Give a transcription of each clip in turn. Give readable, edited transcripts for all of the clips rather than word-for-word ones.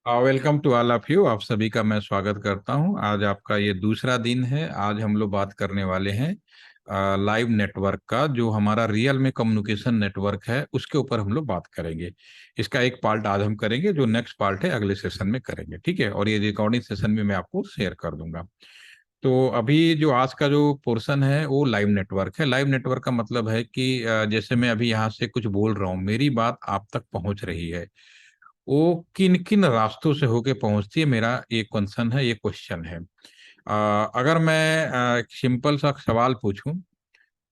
Welcome to all of you. आप सभी का मैं स्वागत करता हूं। आज आपका ये दूसरा दिन है। आज हम लोग बात करने वाले हैं लाइव नेटवर्क का, जो हमारा रियल में कम्युनिकेशन नेटवर्क है उसके ऊपर हम लोग बात करेंगे। इसका एक पार्ट आज हम करेंगे, जो नेक्स्ट पार्ट है अगले सेशन में करेंगे, ठीक है। और ये रिकॉर्डिंग सेशन में मैं आपको शेयर कर दूंगा। तो अभी जो आज का जो पोर्शन है वो लाइव नेटवर्क है। लाइव नेटवर्क का मतलब है कि जैसे मैं अभी यहाँ से कुछ बोल रहा हूँ, मेरी बात आप तक पहुंच रही है, वो किन किन रास्तों से होके पहुंचती है, मेरा ये कंसर्न है, ये क्वेश्चन है। अगर मैं एक सिंपल सा सवाल पूछूं,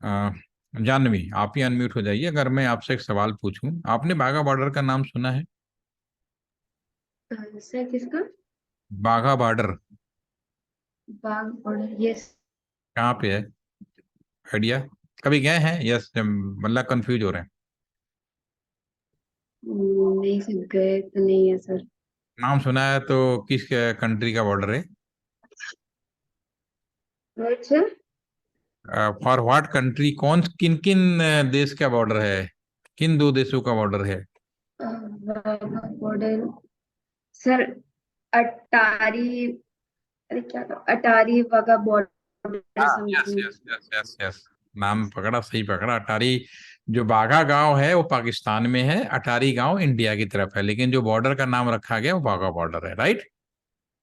अ, जानवी आप ही अनम्यूट हो जाइए। अगर मैं आपसे एक सवाल पूछूं, आपने बाघा बॉर्डर का नाम सुना है? सर किसका? बाघा बॉर्डर बाग और यस। कहाँ पे है? आइडिया? कभी गए हैं? यस मतलब कंफ्यूज हो रहे हैं? नहीं सर, गए तो नहीं है सर। नाम सुना है तो किस कंट्री का बॉर्डर है? Right sir. For what country, कौन किन किन देश का बॉर्डर है? किन दो देशों का बॉर्डर है? Wagah border sir. अटारी। अरे क्या था? अटारी वाघा बॉर्डर हाँ, yes something. Yes yes yes yes. नाम पकड़ा, सही पकड़ा। अटारी जो बाघा गांव है वो पाकिस्तान में है, अटारी गांव इंडिया की तरफ है, लेकिन जो बॉर्डर का नाम रखा गया वो बाघा बॉर्डर है, राइट।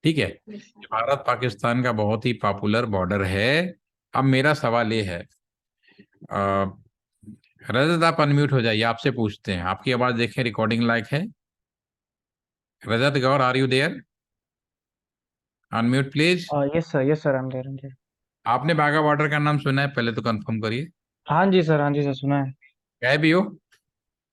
ठीक है, यस ये भारत पाकिस्तान का बहुत ही पॉपुलर बॉर्डर है। अब मेरा सवाल ये है, अ, रजत आप अनम्यूट हो जाइए, आपसे पूछते हैं, आपकी आवाज देखें रिकॉर्डिंग लायक है। Rajat Gaur, are you there? Unmute please. Yes sir, I am there. आपने बाघा बॉर्डर का नाम सुना है? पहले तो कंफर्म करिए। हाँ जी सर, हाँ जी सर, सुना है। गए भी हो?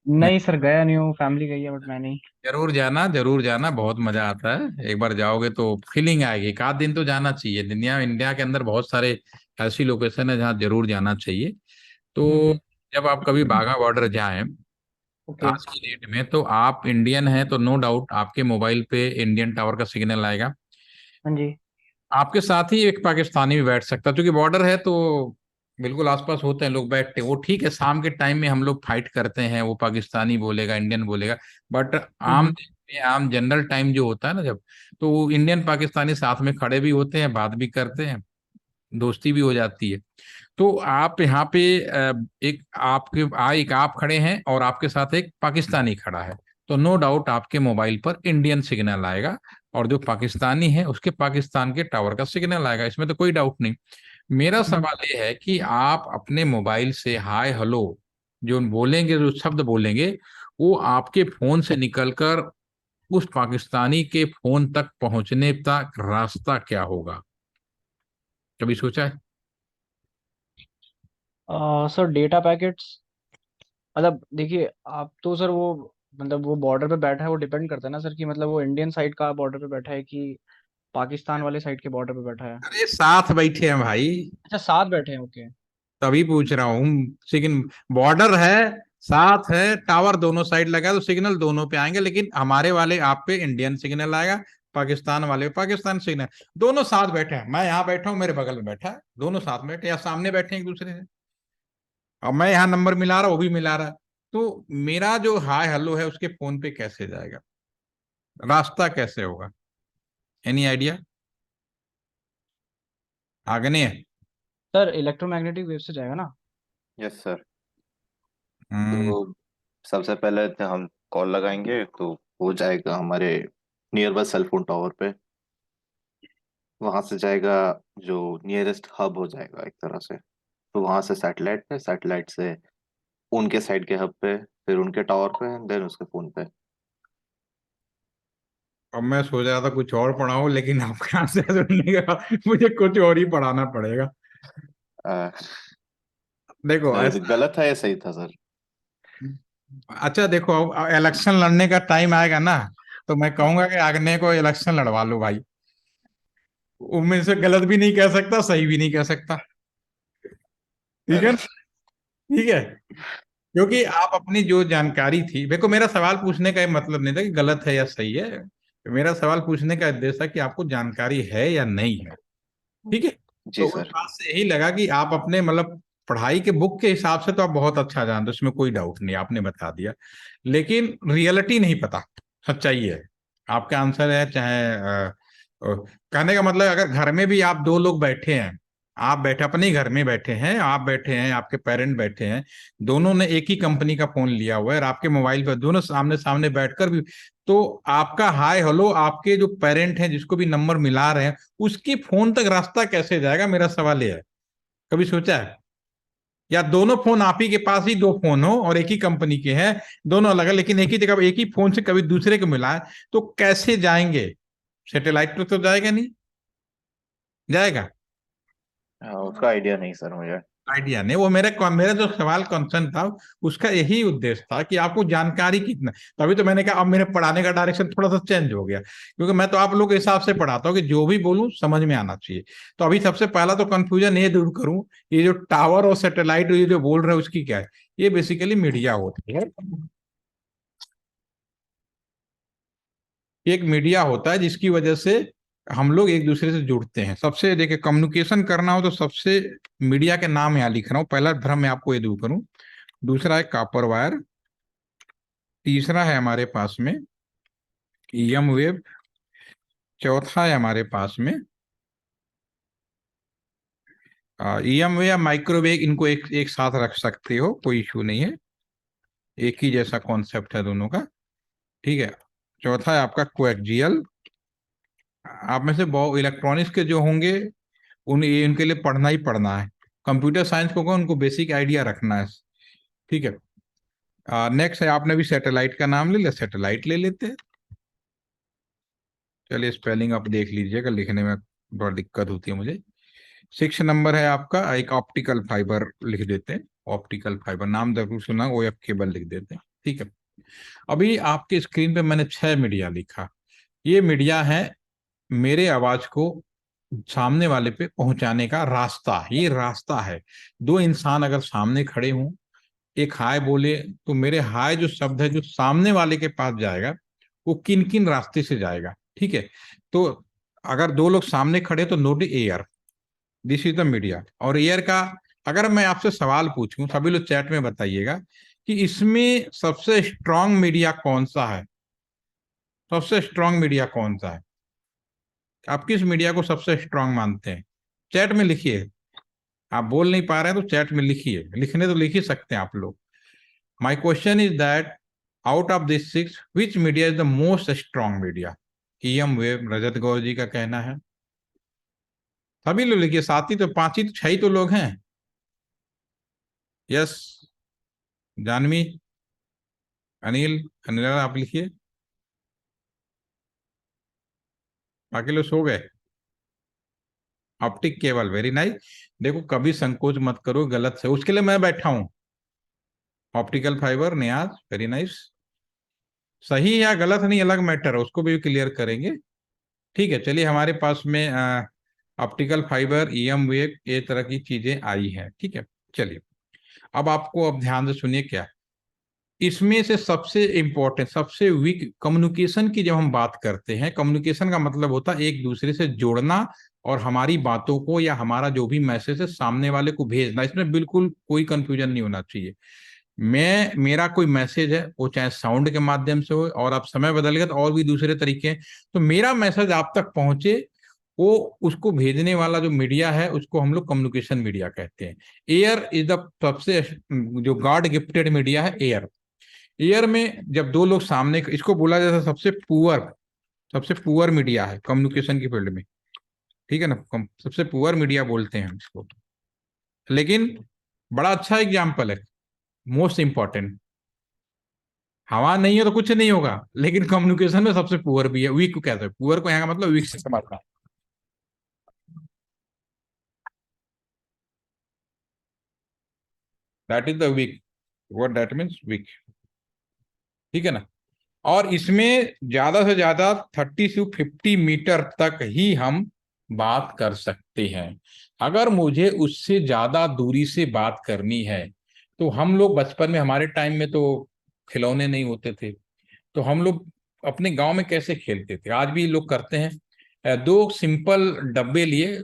नहीं सर, गया नहीं हूँ, फैमिली गई है बट मैं नहीं। जरूर जाना, जरूर जाना, बहुत मजा आता है। एक बार जाओगे तो फीलिंग आएगी। एक आध दिन तो जाना चाहिए। दुनिया इंडिया के अंदर बहुत सारे ऐसी लोकेशन है जहाँ जरूर जाना चाहिए। तो हम्म। जब आप कभी बाघा बॉर्डर जाएं ओके। आज की डेट में, तो आप इंडियन हैं तो नो डाउट आपके मोबाइल पे इंडियन टावर का सिग्नल आएगा। हाँ जी। आपके साथ ही एक पाकिस्तानी भी बैठ सकता है, क्योंकि बॉर्डर है तो बिल्कुल आसपास होते हैं लोग बैठते हैं। वो ठीक है, शाम के टाइम में हम लोग फाइट करते हैं, वो पाकिस्तानी बोलेगा, इंडियन बोलेगा। बट आम हम्म। आम जनरल टाइम जो होता है ना, जब, तो वो इंडियन पाकिस्तानी साथ में खड़े भी होते हैं, बात भी करते हैं, दोस्ती भी हो जाती है। तो आप यहाँ पे एक आप खड़े हैं और आपके साथ एक पाकिस्तानी खड़ा है, तो नो डाउट आपके मोबाइल पर इंडियन सिग्नल आएगा, और जो पाकिस्तानी है उसके पाकिस्तान के टावर का सिग्नल आएगा, इसमें तो कोई डाउट नहीं। मेरा हम्म। सवाल ये है कि आप अपने मोबाइल से हाय हेलो जो बोलेंगे, जो शब्द बोलेंगे, वो आपके फोन से निकलकर उस पाकिस्तानी के फोन तक पहुंचने तक रास्ता क्या होगा? कभी सोचा है? सर डेटा पैकेट्स, मतलब देखिए आप तो सर वो, मतलब वो बॉर्डर पे बैठा है, वो डिपेंड करता है ना सर कि मतलब वो इंडियन साइड का बॉर्डर पे बैठा है कि पाकिस्तान वाले साइड के बॉर्डर पे बैठा है। अरे साथ बैठे हैं भाई, अच्छा, साथ बैठे हैं, ओके। तभी पूछ रहा हूँ। लेकिन बॉर्डर है, साथ है, टावर दोनों साइड लगा है, तो सिग्नल दोनों पे आएंगे, लेकिन हमारे वाले आप पे इंडियन सिग्नल आएगा, पाकिस्तान वाले पे पाकिस्तान सिग्नल। दोनों साथ बैठे हैं, मैं यहाँ बैठा हूँ, मेरे बगल में बैठा है, दोनों साथ बैठे या सामने बैठे हैं एक दूसरे से। और मैं यहाँ नंबर मिला रहा हूँ, वो भी मिला रहा है। तो मेरा जो हाय हेलो है उसके फोन पे कैसे जाएगा? रास्ता कैसे होगा? Any idea? आग्नेय? सर इलेक्ट्रोमैग्नेटिक वेव से जाएगा ना। Yes sir. हम्म। तो सबसे पहले तो हम कॉल लगाएंगे तो वो जाएगा हमारे nearby cell phone tower पे। वहां से जाएगा जो नियरेस्ट हब हो जाएगा एक तरह से। तो वहां से सैटेलाइट पे, सैटेलाइट से उनके साइड के हब पे, फिर उनके टावर पे, देन उसके फोन पे। अब मैं सोच रहा था कुछ और पढ़ाऊं, लेकिन आपके यहाँ से सुनने का मुझे कुछ और ही पढ़ाना पड़ेगा। आ, देखो नहीं, ऐसा, गलत है या सही था सर? अच्छा देखो, अब इलेक्शन लड़ने का टाइम आएगा ना, तो मैं कहूंगा कि आग्ने को इलेक्शन लड़वा लो भाई। उनमें से गलत भी नहीं कह सकता, सही भी नहीं कह सकता। ठीक है अरे ना? ठीक है, क्योंकि आप अपनी जो जानकारी थी, देखो मेरा सवाल पूछने का ये मतलब नहीं था कि गलत है या सही है। मेरा सवाल पूछने का उद्देश्य था कि आपको जानकारी है या नहीं है। ठीक है। जी तो उस सर। बात से यही लगा कि आप अपने मतलब पढ़ाई के बुक के हिसाब से तो आप बहुत अच्छा जानते हो, उसमें कोई डाउट नहीं, आपने बता दिया। लेकिन रियलिटी नहीं पता, सच्चाई है। आपका आंसर है चाहे कहने का मतलब अगर घर में भी आप दो लोग बैठे हैं, आप बैठे अपने ही घर में बैठे हैं, आप बैठे हैं, आपके पेरेंट बैठे हैं, दोनों ने एक ही कंपनी का फोन लिया हुआ है और आपके मोबाइल पर दोनों सामने सामने बैठकर भी, तो आपका हाय हेलो आपके जो पेरेंट हैं जिसको भी नंबर मिला रहे हैं उसकी फोन तक रास्ता कैसे जाएगा, मेरा सवाल यह है। कभी सोचा है? या दोनों फोन आप ही के पास ही दो फोन हो और एक ही कंपनी के हैं, दोनों अलग है लेकिन एक ही जगह एक ही फोन से कभी दूसरे को मिला है, तो कैसे जाएंगे? सैटेलाइट पर तो जाएगा नहीं, जाएगा? उसका आइडिया नहीं सर मुझे। आइडिया नहीं, वो मेरा जो सवाल कंसर्न था उसका यही उद्देश्य था कि आपको जानकारी कितना। तभी तो मैंने कहा अब मेरे पढ़ाने का डायरेक्शन थोड़ा सा चेंज हो गया, क्योंकि मैं तो आप लोग के हिसाब से पढ़ाता हूँ कि जो भी बोलूं समझ में आना चाहिए। तो अभी सबसे पहला तो कंफ्यूजन ये दूर करूं, ये जो टावर और सैटेलाइट ये जो बोल रहे हैं उसकी क्या है? ये बेसिकली मीडिया होती है। एक मीडिया होता है जिसकी वजह से हम लोग एक दूसरे से जुड़ते हैं। सबसे देखिए, कम्युनिकेशन करना हो तो सबसे, मीडिया के नाम यहाँ लिख रहा हूँ, पहला भ्रम मैं आपको ये दूर करूं। दूसरा है कॉपर वायर, तीसरा है हमारे पास में ईएम वेव, चौथा है हमारे पास में ईएम वेव या माइक्रोवेव, इनको एक साथ रख सकते हो, कोई इशू नहीं है, एक ही जैसा कॉन्सेप्ट है दोनों का। ठीक है। चौथा है आपका कोएक्सियल। आप में से बहुत इलेक्ट्रॉनिक्स के जो होंगे उनके लिए पढ़ना ही पढ़ना है। कंप्यूटर साइंस को होगा उनको बेसिक आइडिया रखना है। ठीक है। नेक्स्ट है, आपने भी सैटेलाइट का नाम ले लिया, सैटेलाइट ले लेते हैं। चलिए स्पेलिंग आप देख लीजिएगा, लिखने में बड़ा दिक्कत होती है मुझे। 6 नंबर है आपका एक ऑप्टिकल फाइबर, लिख देते हैं ऑप्टिकल फाइबर, नाम जरूर सुना, ओएफ केबल लिख देते हैं। ठीक है। अभी आपके स्क्रीन पे मैंने 6 मीडिया लिखा, ये मीडिया है मेरे आवाज को सामने वाले पे पहुंचाने का रास्ता, ये रास्ता है। दो इंसान अगर सामने खड़े हों, एक हाय बोले, तो मेरे हाय जो शब्द है जो सामने वाले के पास जाएगा वो किन किन रास्ते से जाएगा। ठीक है। तो अगर दो लोग सामने खड़े तो note air, this is the media. और एयर का अगर मैं आपसे सवाल पूछूं, सभी लोग चैट में बताइएगा कि इसमें सबसे स्ट्रांग मीडिया कौन सा है? सबसे स्ट्रांग मीडिया कौन सा है? आप किस मीडिया को सबसे स्ट्रांग मानते हैं? चैट में लिखिए। आप बोल नहीं पा रहे हैं तो चैट में लिखिए, लिखने तो लिख ही सकते हैं आप लोग। My question is that out of this 6 which media is the most strong media? EM wave, Rajat Gaur ji का कहना है। सभी लोग लिखिए, साथ ही तो 5 ही तो 6 ही तो लोग हैं। यस, जानवी, अनिल, अनिल आप लिखिए, बाकी लोग सो गए। Optic cable, very nice. देखो कभी संकोच मत करो गलत से, उसके लिए मैं बैठा हूं। ऑप्टिकल फाइबर, नियाज, वेरी नाइस। सही या गलत नहीं अलग मैटर है, उसको भी क्लियर करेंगे। ठीक है। चलिए हमारे पास में ऑप्टिकल फाइबर, ईएम वेव, ये तरह की चीजें आई हैं। ठीक है। चलिए अब आपको, अब ध्यान से सुनिए, क्या इसमें से सबसे इंपॉर्टेंट, सबसे वीक कम्युनिकेशन की जब हम बात करते हैं, कम्युनिकेशन का मतलब होता है एक दूसरे से जोड़ना और हमारी बातों को या हमारा जो भी मैसेज है सामने वाले को भेजना। इसमें बिल्कुल कोई कंफ्यूजन नहीं होना चाहिए। मेरा कोई मैसेज है, वो चाहे साउंड के माध्यम से हो, और अब समय बदल गया तो और भी दूसरे तरीके हैं, तो मेरा मैसेज आप तक पहुंचे, वो उसको भेजने वाला जो मीडिया है उसको हम लोग कम्युनिकेशन मीडिया कहते हैं। एयर इज द सबसे जो गॉड गिफ्टेड मीडिया है, एयर। एयर में जब दो लोग सामने, इसको बोला जाता है सबसे पुअर मीडिया है कम्युनिकेशन की फील्ड में। ठीक है ना, सबसे पुअर मीडिया बोलते हैं हम इसको। लेकिन बड़ा अच्छा एग्जाम्पल है, मोस्ट इंपॉर्टेंट। हवा नहीं है तो कुछ नहीं होगा, लेकिन कम्युनिकेशन में सबसे पुअर भी है। वीक को कहते हैं, पुअर को यहाँ का मतलब वीक से समझना। That is the week, what that means week. ठीक है ना। और इसमें ज्यादा से ज्यादा 30 से 50 मीटर तक ही हम बात कर सकते हैं। अगर मुझे उससे ज्यादा दूरी से बात करनी है, तो हम लोग बचपन में, हमारे टाइम में तो खिलौने नहीं होते थे, तो हम लोग अपने गांव में कैसे खेलते थे, आज भी लोग करते हैं। दो सिंपल डब्बे लिए,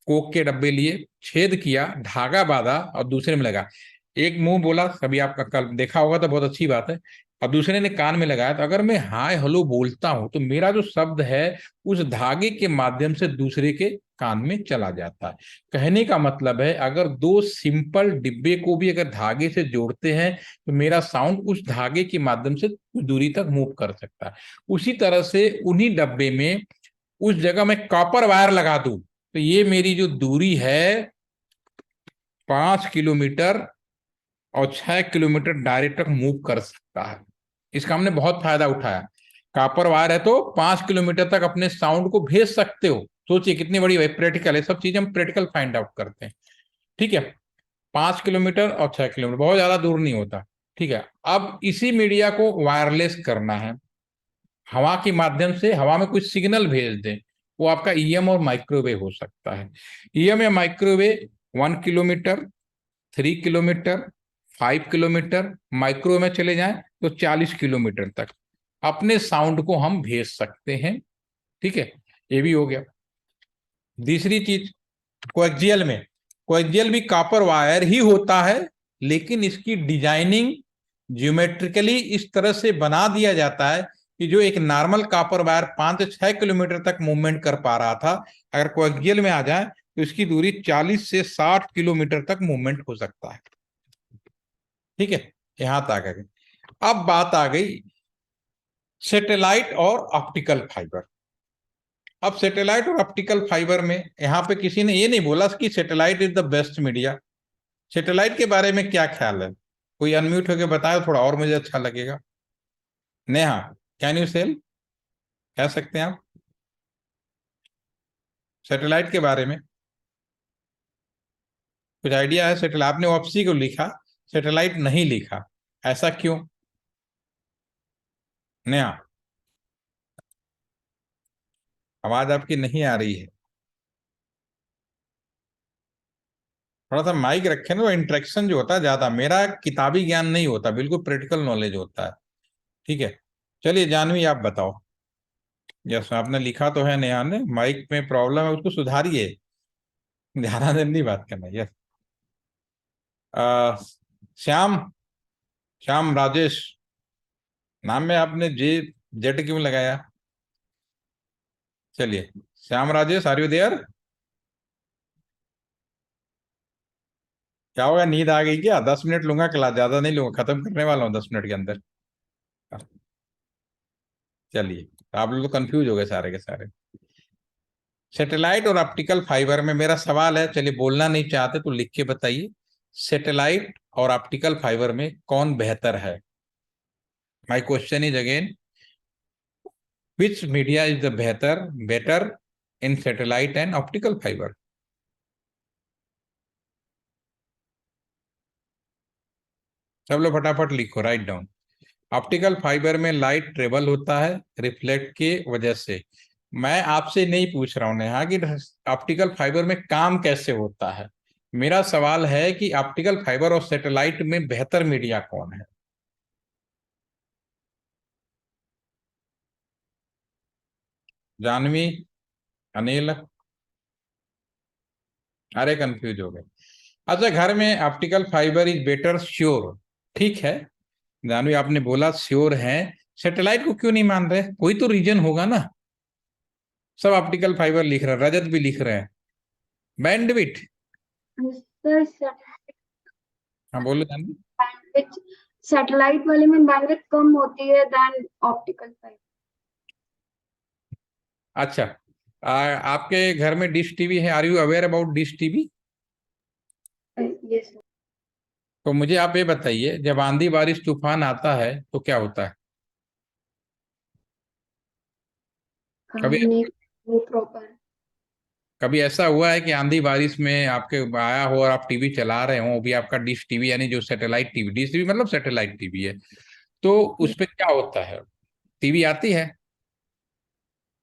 कोक के डब्बे लिए, छेद किया, धागा बांधा और दूसरे में लगा, एक मुंह बोला, कभी आपका कल देखा होगा तो बहुत अच्छी बात है, और दूसरे ने कान में लगाया, तो अगर मैं हाय हेलो बोलता हूं तो मेरा जो शब्द है उस धागे के माध्यम से दूसरे के कान में चला जाता है। कहने का मतलब है अगर दो सिंपल डिब्बे को भी अगर धागे से जोड़ते हैं तो मेरा साउंड उस धागे के माध्यम से कुछ दूरी तक मूव कर सकता है। उसी तरह से उन्हीं डब्बे में उस जगह मैं कॉपर वायर लगा दूं तो ये मेरी जो दूरी है 5 किलोमीटर और 6 किलोमीटर डायरेक्ट तक मूव कर सकता है। इसका हमने बहुत फायदा उठाया। कॉपर वायर है तो 5 किलोमीटर तक अपने साउंड को भेज सकते हो। सोचिए कितनी बड़ी प्रैक्टिकल है, सब चीजें हम प्रैक्टिकल फाइंड आउट करते हैं। ठीक है, 5 किलोमीटर और 6 किलोमीटर बहुत ज्यादा दूर नहीं होता। ठीक है, अब इसी मीडिया को वायरलेस करना है, हवा के माध्यम से हवा में कुछ सिग्नल भेज दें। वो आपका ईएम और माइक्रोवेव हो सकता है। ईएम या microwave 1 kilometre, 3 kilometre, 5 kilometre, micro में चले जाएं तो 40 किलोमीटर तक अपने साउंड को हम भेज सकते हैं। ठीक है, ये भी हो गया। तीसरी चीज, कोएक्सियल भी कॉपर वायर ही होता है, लेकिन इसकी डिजाइनिंग ज्योमेट्रिकली इस तरह से बना दिया जाता है कि जो एक नॉर्मल कॉपर वायर 5 से 6 किलोमीटर तक मूवमेंट कर पा रहा था, अगर कोएक्सियल में आ जाए तो इसकी दूरी 40 से 60 किलोमीटर तक मूवमेंट हो सकता है। ठीक है, यहां तक आ गई। अब बात आ गई सैटेलाइट और ऑप्टिकल फाइबर। अब सैटेलाइट और ऑप्टिकल फाइबर में यहां पे किसी ने ये नहीं बोला कि satellite is the best media. Satellite के बारे में क्या ख्याल है? कोई अनम्यूट होकर बताए थोड़ा और मुझे अच्छा लगेगा। नेहा, कैन यू सेल, कह सकते हैं आप सैटेलाइट के बारे में कुछ आइडिया है? सैटेलाइट आपने ऑप्सी को लिखा, सैटेलाइट नहीं लिखा, ऐसा क्यों? नेहा, आवाज आपकी नहीं आ रही है। थोड़ा सा माइक रखे ना, इंटरेक्शन जो होता है ज्यादा, मेरा किताबी ज्ञान नहीं होता, बिल्कुल प्रैक्टिकल नॉलेज होता है। ठीक है, चलिए जानवी आप बताओ। यस, आपने लिखा तो है नेहा ने, माइक में प्रॉब्लम है उसको सुधारिए, ध्यानानंद बात करना। यस, श्याम, श्याम राजेश, नाम में आपने जे जेड क्यों लगाया? चलिए, Shyam Rajesh, are you there? क्या होगा, नींद आ गई क्या? 10 मिनट लूंगा क्लास, ज्यादा नहीं लूंगा, खत्म करने वाला हूँ 10 मिनट के अंदर। चलिए, आप लोग तो कंफ्यूज हो गए सारे के सारे। सैटेलाइट और ऑप्टिकल फाइबर में मेरा सवाल है, चलिए बोलना नहीं चाहते तो लिख के बताइए, सैटेलाइट और ऑप्टिकल फाइबर में कौन बेहतर है? My question is again, which media is the better in satellite and optical fibre? सब लोग फटाफट लिखो, राइट डाउन। ऑप्टिकल फाइबर में लाइट ट्रेवल होता है रिफ्लेक्ट के वजह से। मैं आपसे नहीं पूछ रहा हूं नेहा कि ऑप्टिकल फाइबर में काम कैसे होता है, मेरा सवाल है कि ऑप्टिकल फाइबर और सैटेलाइट में बेहतर मीडिया कौन है? जानवी, अनिल, अरे कंफ्यूज हो गए। अच्छा, घर में optical fibre is better, sure, ठीक है। जानवी आपने बोला श्योर है, सैटेलाइट को क्यों नहीं मान रहे? कोई तो रीजन होगा ना। सब ऑप्टिकल फाइबर लिख रहे हैं, रजत भी लिख रहे हैं। बैंडविड्थ, सर हाँ बोलो जानवी। बैंडविड्थ, सैटेलाइट वाले में बैंडविड्थ कम होती है देन ऑप्टिकल फाइबर। अच्छा, आपके घर में डिश टीवी है? Are you aware about dish TV? Yes तो मुझे आप ये बताइए, जब आंधी बारिश तूफान आता है तो क्या होता है? कभी नहीं, वो प्रॉपर। कभी ऐसा हुआ है कि आंधी बारिश में आपके आया हो और आप टीवी चला रहे हो, वो भी आपका डिश टीवी, यानी जो सैटेलाइट टीवी, डिश टीवी मतलब सैटेलाइट टीवी है, तो उस पे क्या होता है? टीवी आती है,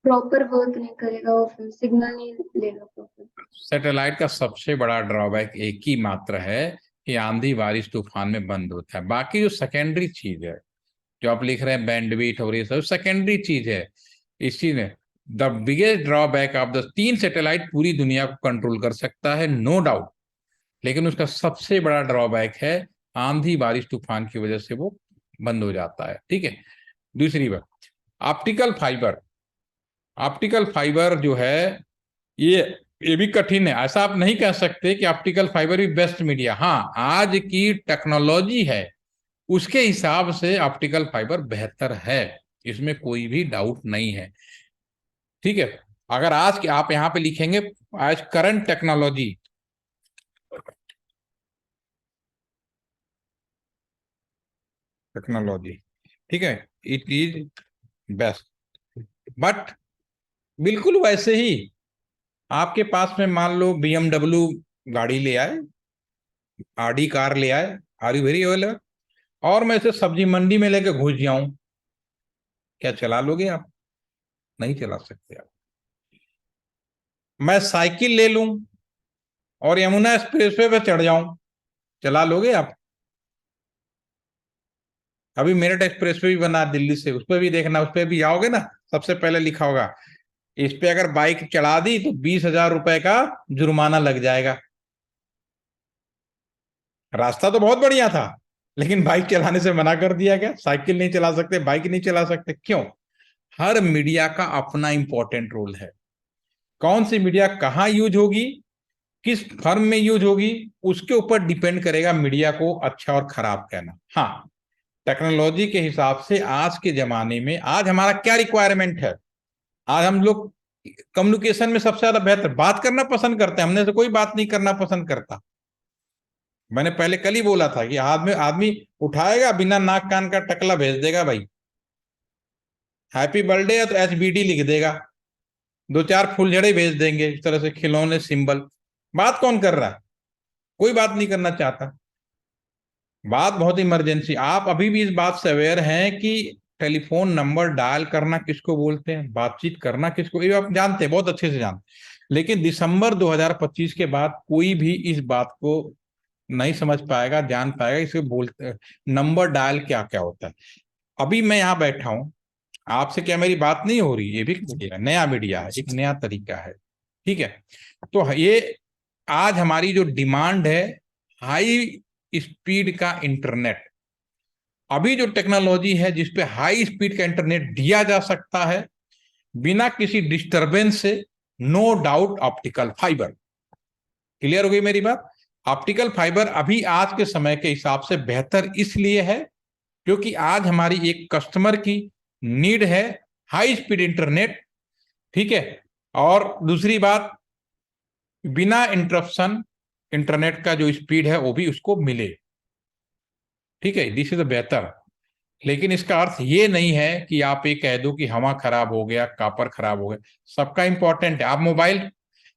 प्रॉपर वर्क नहीं करेगा, वो फिर सिग्नल नहीं लेगा प्रॉपर। सैटेलाइट का सबसे बड़ा ड्रॉबैक एक ही मात्र है कि आंधी बारिश तूफान में बंद होता है। बाकी जो सेकेंडरी चीज है, जो आप लिख रहे हैं बैंडविड्थ और ये सब सेकेंडरी चीज है। इस चीज में the biggest drawback of the, 3 satellite पूरी दुनिया को कंट्रोल कर सकता है, नो डाउट, लेकिन उसका सबसे बड़ा ड्रॉबैक है आंधी बारिश तूफान की वजह से वो बंद हो जाता है। ठीक है, दूसरी बात, ऑप्टिकल फाइबर, ऑप्टिकल फाइबर जो है ये भी कठिन है। ऐसा आप नहीं कह सकते कि ऑप्टिकल फाइबर भी बेस्ट मीडिया। हाँ, आज की टेक्नोलॉजी है उसके हिसाब से ऑप्टिकल फाइबर बेहतर है, इसमें कोई भी डाउट नहीं है। ठीक है, अगर आज के आप यहां पे लिखेंगे आज करंट टेक्नोलॉजी, टेक्नोलॉजी, ठीक है, इट इज बेस्ट। बट बिल्कुल वैसे ही आपके पास में मान लो BMW गाड़ी ले आए, आरडी कार ले आए, आर यू वेरी अवेलेबल, और मैं इसे सब्जी मंडी में लेके घुस जाऊं, क्या चला लोगे आप? नहीं चला सकते आप। मैं साइकिल ले लूं और यमुना एक्सप्रेसवे पे चढ़ जाऊं, चला लोगे आप? अभी मेरठ एक्सप्रेसवे भी बना दिल्ली से, उस पर भी देखना, उस पर भी आओगे ना, सबसे पहले लिखा होगा इस पे अगर बाइक चढ़ा दी तो 20,000 रुपए का जुर्माना लग जाएगा। रास्ता तो बहुत बढ़िया था, लेकिन बाइक चलाने से मना कर दिया गया, साइकिल नहीं चला सकते, बाइक नहीं चला सकते। क्यों? हर मीडिया का अपना इंपॉर्टेंट रोल है। कौन सी मीडिया कहाँ यूज होगी, किस फर्म में यूज होगी, उसके ऊपर डिपेंड करेगा मीडिया को अच्छा और खराब कहना। हाँ, टेक्नोलॉजी के हिसाब से आज के जमाने में आज हमारा क्या रिक्वायरमेंट है, आज हम लोग कम्युनिकेशन में सबसे ज्यादा बेहतर बात करना पसंद करते हैं, हमने से कोई बात नहीं करना पसंद करता। मैंने पहले कल ही बोला था कि आदमी आदमी उठाएगा बिना नाक कान का टकला भेज देगा, भाई हैप्पी बर्थडे है तो HBD लिख देगा, दो चार फुलझड़े भेज देंगे, इस तरह से खिलौने सिंबल। बात कौन कर रहा है? कोई बात नहीं करना चाहता। बात बहुत इमरजेंसी। आप अभी भी इस बात से अवेयर हैं कि टेलीफोन नंबर डायल करना किसको बोलते हैं, बातचीत करना किसको, ये आप जानते हैं, बहुत अच्छे से जानते। लेकिन दिसंबर 2025 के बाद कोई भी इस बात को नहीं समझ पाएगा, जान पाएगा इसे बोलते नंबर डायल क्या क्या होता है। अभी मैं यहाँ बैठा हूं, आपसे क्या मेरी बात नहीं हो रही? ये भी नया मीडिया है, एक नया तरीका है। ठीक है, तो ये आज हमारी जो डिमांड है हाई स्पीड का इंटरनेट, अभी जो टेक्नोलॉजी है जिसपे हाई स्पीड का इंटरनेट दिया जा सकता है बिना किसी डिस्टरबेंस से, no doubt optical fibre. Clear हो गई मेरी बात? ऑप्टिकल फाइबर अभी आज के समय के हिसाब से बेहतर इसलिए है क्योंकि आज हमारी एक कस्टमर की नीड है हाई स्पीड इंटरनेट। ठीक है, और दूसरी बात, बिना इंटरप्शन इंटरनेट का जो स्पीड है वो भी उसको मिले। ठीक है, दिस इज बेहतर। लेकिन इसका अर्थ ये नहीं है कि आप ये कह दो कि हवा खराब हो गया, कापर खराब हो गया। सबका इंपॉर्टेंट है। आप मोबाइल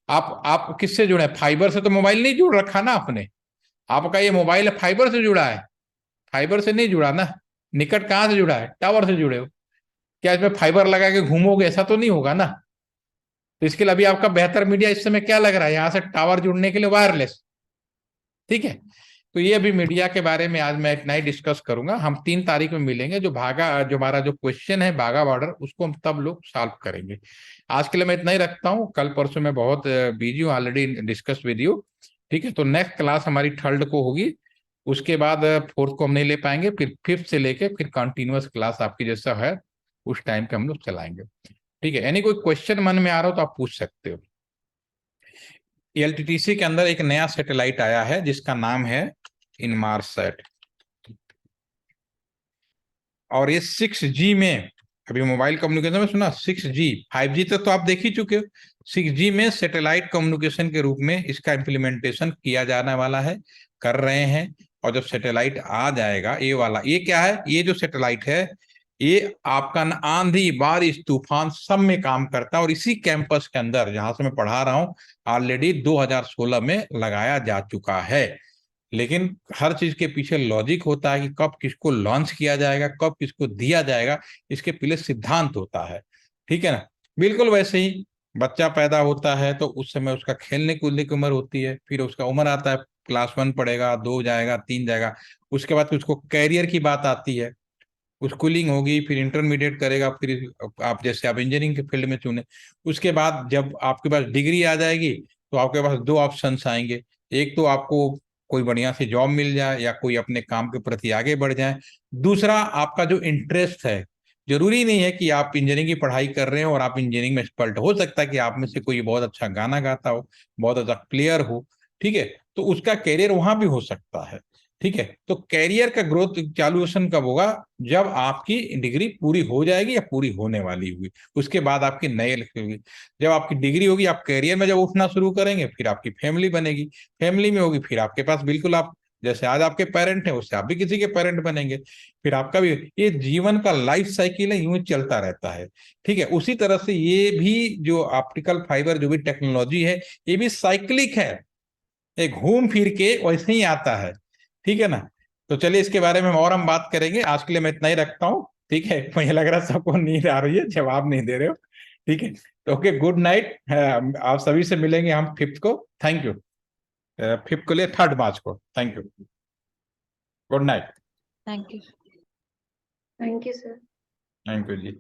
आप किससे जुड़े हैं? फाइबर से तो मोबाइल नहीं जुड़ रखा ना आपने। आपका ये मोबाइल है फाइबर से जुड़ा है? फाइबर से नहीं जुड़ा ना। निकट कहाँ से जुड़ा है? टावर से जुड़े हो। क्या इसमें फाइबर लगा के घूमोगे? ऐसा तो नहीं होगा ना। तो इसके लिए अभी आपका बेहतर मीडिया इस समय क्या लग रहा है? यहाँ से टावर जुड़ने के लिए वायरलेस। ठीक है, तो ये अभी मीडिया के बारे में आज मैं इतना ही डिस्कस करूंगा। हम 3 तारीख में मिलेंगे। जो हमारा जो क्वेश्चन है बाघा बॉर्डर, उसको हम तब लोग सॉल्व करेंगे। आज के लिए मैं इतना ही रखता हूँ। कल परसों मैं बहुत बिजी हूँ, ऑलरेडी डिस्कस विद यू। ठीक है, तो नेक्स्ट क्लास हमारी 3rd को होगी, उसके बाद 4th को हम नहीं ले पाएंगे, फिर 5th से लेके फिर कंटिन्यूअस क्लास आपकी जैसा है उस टाइम पे हम लोग चलाएंगे। ठीक है, यानी कोई क्वेश्चन मन में आ रहा हो तो आप पूछ सकते हो। LTTC के अंदर एक नया सैटेलाइट आया है जिसका नाम है इनमारसैट, और ये 6G में, अभी मोबाइल कम्युनिकेशन में सुना 6G, 5G तक तो आप देख ही चुके हो। 6G में सैटेलाइट कम्युनिकेशन के रूप में इसका इम्प्लीमेंटेशन किया जाने वाला है, कर रहे हैं। और जब सैटेलाइट आ जाएगा, ये वाला, ये क्या है, ये जो सैटेलाइट है ये आपका आंधी बारिश तूफान सब में काम करता है। और इसी कैंपस के अंदर जहां से मैं पढ़ा रहा हूँ ऑलरेडी 2016 में लगाया जा चुका है। लेकिन हर चीज के पीछे लॉजिक होता है कि कब किसको लॉन्च किया जाएगा, कब किसको दिया जाएगा, इसके पीछे सिद्धांत होता है। ठीक है ना। बिल्कुल वैसे ही बच्चा पैदा होता है तो उस समय उसका खेलने कूदने की उम्र होती है, फिर उसका उम्र आता है, क्लास 1 पढ़ेगा, 2 जाएगा, 3 जाएगा, उसके बाद उसको कैरियर की बात आती है, स्कूलिंग होगी, फिर इंटरमीडिएट करेगा, फिर आप जैसे आप इंजीनियरिंग के फील्ड में चुने, उसके बाद जब आपके पास डिग्री आ जाएगी तो आपके पास 2 ऑप्शंस आएंगे। एक तो आपको कोई बढ़िया सी जॉब मिल जाए या कोई अपने काम के प्रति आगे बढ़ जाए। दूसरा, आपका जो इंटरेस्ट है, जरूरी नहीं है कि आप इंजीनियरिंग की पढ़ाई कर रहे हो और आप इंजीनियरिंग में एक्सपर्ट हो सकता है कि आप में से कोई बहुत अच्छा गाना गाता हो, बहुत अच्छा प्लेयर हो, ठीक है, तो उसका कैरियर वहां भी हो सकता है। ठीक है, तो कैरियर का ग्रोथ चालूशन कब होगा? जब आपकी डिग्री पूरी हो जाएगी या पूरी होने वाली होगी, उसके बाद आपकी नई होगी। जब आपकी डिग्री होगी, आप कैरियर में जब उठना शुरू करेंगे, फिर आपकी फैमिली बनेगी, फैमिली में होगी, फिर आपके पास बिल्कुल आप जैसे आज आपके पेरेंट हैं उससे आप भी किसी के पेरेंट बनेंगे, फिर आपका भी ये जीवन का लाइफ साइकिल है, यूं ही चलता रहता है। ठीक है, उसी तरह से ये भी जो ऑप्टिकल फाइबर जो भी टेक्नोलॉजी है, ये भी साइक्लिक है, एक घूम फिर के वैसे ही आता है। ठीक है ना? तो चलिए इसके बारे में और हम बात करेंगे, आज के लिए मैं इतना ही रखता हूँ। ठीक है, मुझे लग रहा है सबको नींद आ रही है, जवाब नहीं दे रहे हो। ठीक है, तो ओके, गुड नाइट। आप सभी से मिलेंगे हम 5th को। Thank you. 5th को लिए 3rd मार्च को। Thank you, good night. Thank you. Thank you sir. Thank you ji.